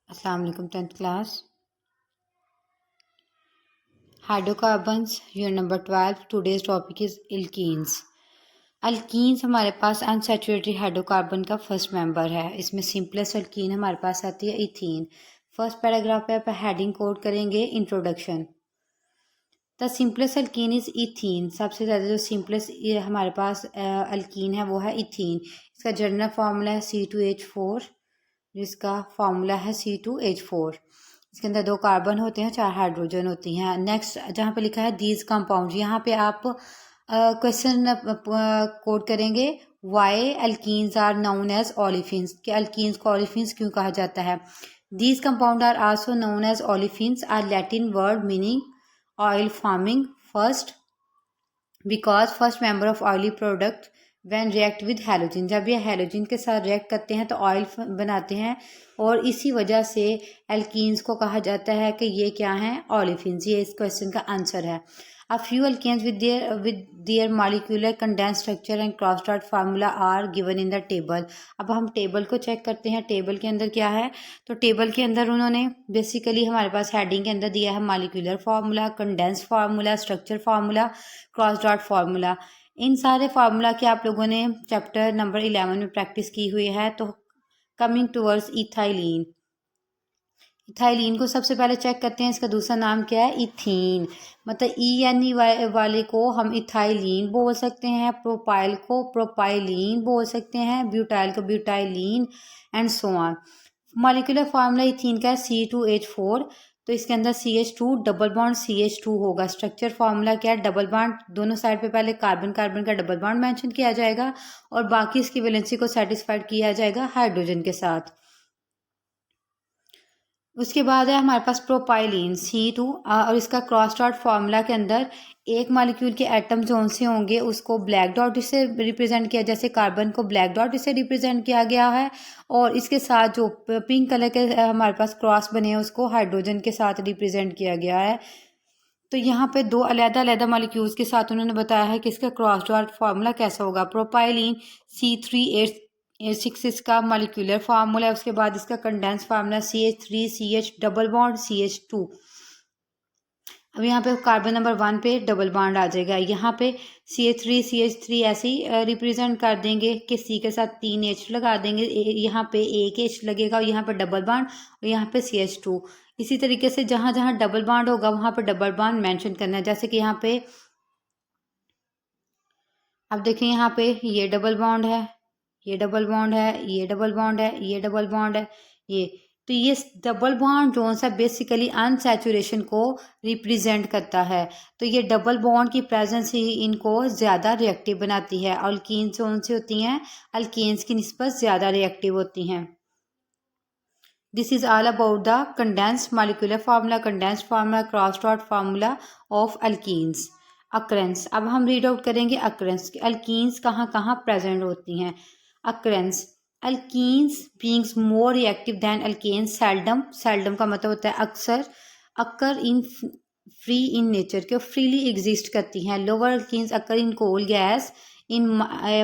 अस्सलाम वालेकुम 10th class. Hydrocarbons unit number 12। Today's topic is alkenes. Alkenes हमारे पास unsaturated hydrocarbon का फर्स्ट मेंबर है। इसमें सिंपलेस्ट अल्कीन हमारे पास आती है इथीन। फर्स्ट पैराग्राफ पे आप हेडिंग कोड करेंगे introduction. The simplest alkene is ethene. सबसे ज़्यादा जो सिंपलेस्ट हमारे पास अल्कीन है वो है इथीन। इसका जनरल फार्मूला है C2H4, जिसका फार्मूला है C2H4। इसके अंदर 2 कार्बन होते हैं, 4 हाइड्रोजन होती हैं। नेक्स्ट जहाँ पे लिखा है दीज कंपाउंड, यहाँ पे आप क्वेश्चन कोड करेंगे why alkenes are known as olefins, कि अल्कीन्स को ओलिफिन्स क्यों कहा जाता है। These compound are also known as olefins are Latin word meaning oil forming first, because first member of oily product when react with halogen. जब ये halogen के साथ रिएक्ट करते हैं तो ऑयल बनाते हैं, और इसी वजह से एल्कीन्स को कहा जाता है कि ये क्या हैं, ऑलिफिन्स। ये इस क्वेश्चन का आंसर है। A few alkenes with their molecular condense structure and cross dot formula are given in the table. अब हम टेबल को चेक करते हैं, टेबल के अंदर क्या है। तो टेबल के अंदर उन्होंने बेसिकली हमारे पास हेडिंग के अंदर दिया है molecular formula, condense formula, structure formula, cross dot formula. इन सारे फार्मूला की आप लोगों ने चैप्टर नंबर 11 में प्रैक्टिस की हुई है। तो कमिंग टूवर्ड्स इथाइलिन, इथाइलिन को सबसे पहले चेक करते हैं। इसका दूसरा नाम क्या है, इथीन। मतलब ENE वाले को हम इथाइलिन बोल सकते हैं, प्रोपाइल को प्रोपाइलिन बोल सकते हैं, ब्यूटाइल को butylene, and so on. Molecular formula ethene का है C2H4। तो इसके अंदर CH2 डबल बॉन्ड CH2 होगा। स्ट्रक्चर फार्मूला क्या है, डबल बॉन्ड दोनों साइड पे पहले कार्बन कार्बन का डबल बॉन्ड मेंशन किया जाएगा और बाकी इसकी वैलेंसी को सेटिस्फाइड किया जाएगा हाइड्रोजन के साथ। उसके बाद है हमारे पास प्रोपाइलिन C2, और इसका क्रॉस डॉट फार्मूला के अंदर एक मॉलिक्यूल के एटम जोन से होंगे उसको ब्लैक डॉट से रिप्रेजेंट किया, जैसे कार्बन को ब्लैक डॉट से रिप्रेजेंट किया गया है, और इसके साथ जो पिंक कलर के हमारे पास क्रॉस बने हैं उसको हाइड्रोजन के साथ रिप्रेजेंट किया गया है। तो यहाँ पे 2 अलग-अलग मॉलिक्यूल्स के साथ उन्होंने बताया है कि इसका क्रॉस डॉट फार्मूला कैसा होगा। प्रोपाइलिन C3H6 इसका मॉलिक्यूलर फार्मूला है। उसके बाद इसका condense formula CH3CH double bond CH2। अब यहाँ पे कार्बन नंबर 1 पे डबल बॉन्ड आ जाएगा। यहाँ पे CH3 ऐसे ही रिप्रेजेंट कर देंगे कि C के साथ 3 H लगा देंगे, यहाँ पे 1 H लगेगा, और यहाँ पे डबल बॉन्ड, और यहाँ पे CH2। इसी तरीके से जहाँ जहाँ डबल बॉन्ड होगा वहाँ पे डबल बॉन्ड मेंशन करना है। जैसे कि यहाँ पे अब देखें, यहाँ पे ये डबल बॉन्ड है, ये डबल बॉन्ड है, ये डबल बॉन्ड है, ये डबल बॉन्ड है, ये। तो ये डबल बॉन्ड जो सा बेसिकली अनसैचुरेशन को रिप्रेजेंट करता है। तो ये डबल बॉन्ड की प्रेजेंस ही इनको ज़्यादा रिएक्टिव बनाती है। अल्कीन्स कौन सी होती हैं, अल्कीन्स की निस्बत ज़्यादा रिएक्टिव होती हैं। This is all about the condensed molecular formula, condensed formula, cross dot formula of alkenes. Occurrence, अब हम रीड आउट करेंगे अक्रेंस, अल्कीन्स कहाँ कहाँ प्रेजेंट होती हैं। Occurrence, alkenes beings more reactive than alkanes seldom, seldom का मतलब होता है अक्सर, occur in free in nature, के फ्रीली एग्जिस्ट करती हैं। Lower alkenes occur in coal gas in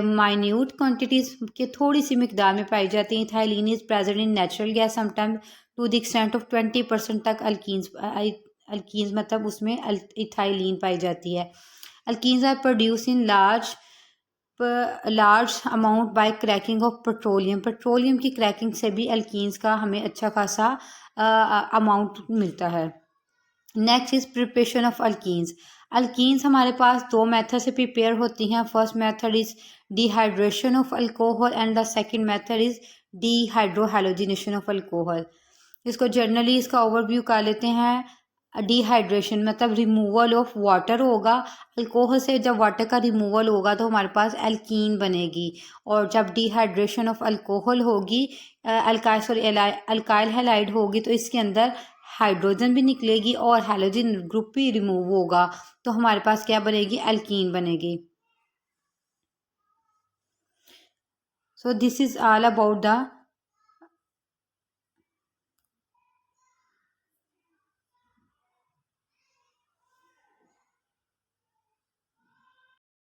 minute quantities, के थोड़ी सी मिकदार में पाई जाती हैं। Ethylene is present in natural gas sometime to the extent of 20% तक अल्कीन्स मतलब उसमें इथाइलिन पाई जाती है। Alkenes are produce in large amount by cracking of petroleum, petroleum की क्रैकिंग से भी अल्कीन्स का हमें अच्छा खासा अमाउंट मिलता है। Next is preparation of alkenes. Alkenes हमारे पास 2 मेथड से प्रिपेयर होती हैं। First method is dehydration of alcohol and the second method is dehydrohalogenation of alcohol. इसको जनरली इसका ओवरव्यू कर लेते हैं। डिहाइड्रेशन मतलब रिमूवल ऑफ वाटर होगा, अल्कोहल से जब वाटर का रिमूवल होगा तो हमारे पास एल्कीन बनेगी, और जब डिहाइड्रेशन ऑफ अल्कोहल होगी, अल्काइल हैलाइड होगी, तो इसके अंदर हाइड्रोजन भी निकलेगी और हैलोजन ग्रुप भी रिमूव होगा, तो हमारे पास क्या बनेगी, एल्कीन बनेगी। So this is all about the